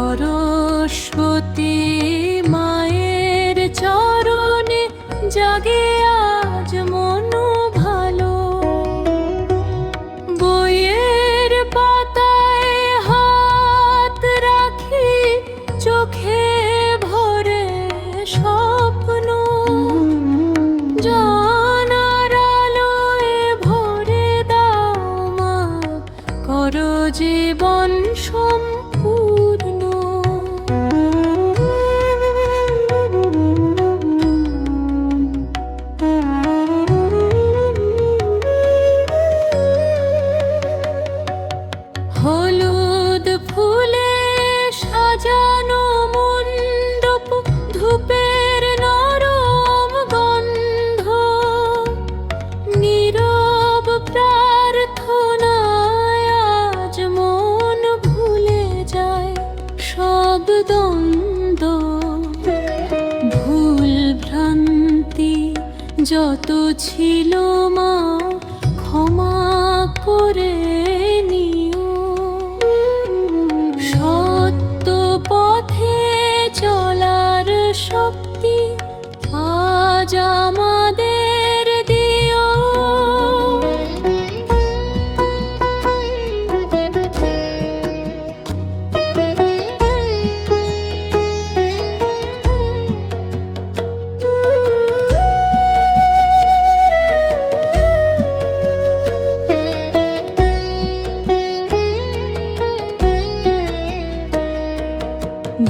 সরস্বতী মায়ের চরণে জাগে আজ মনু ভালো। বইয়ের পাতায় হাত রাখি চোখে ভরে স্বপ্ন, জানার আলোয় ভরে দাও মা, করো জীবন সম্পূর্ণ। হলুদ ফুলে সাজানো মণ্ডপ, ধূপের নরম গন্ধ, নীরব প্রার্থনায় আজ মন ভুলে যায় সব দ্বন্দ্ব। ভুল ভ্রান্তি যত ছিল মা, ক্ষমা করে নিও। সত্য পথে চলার শক্তি আজ আমাদের দিও।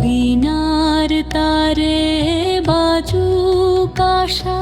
বীণার তারে বাজুক আশা,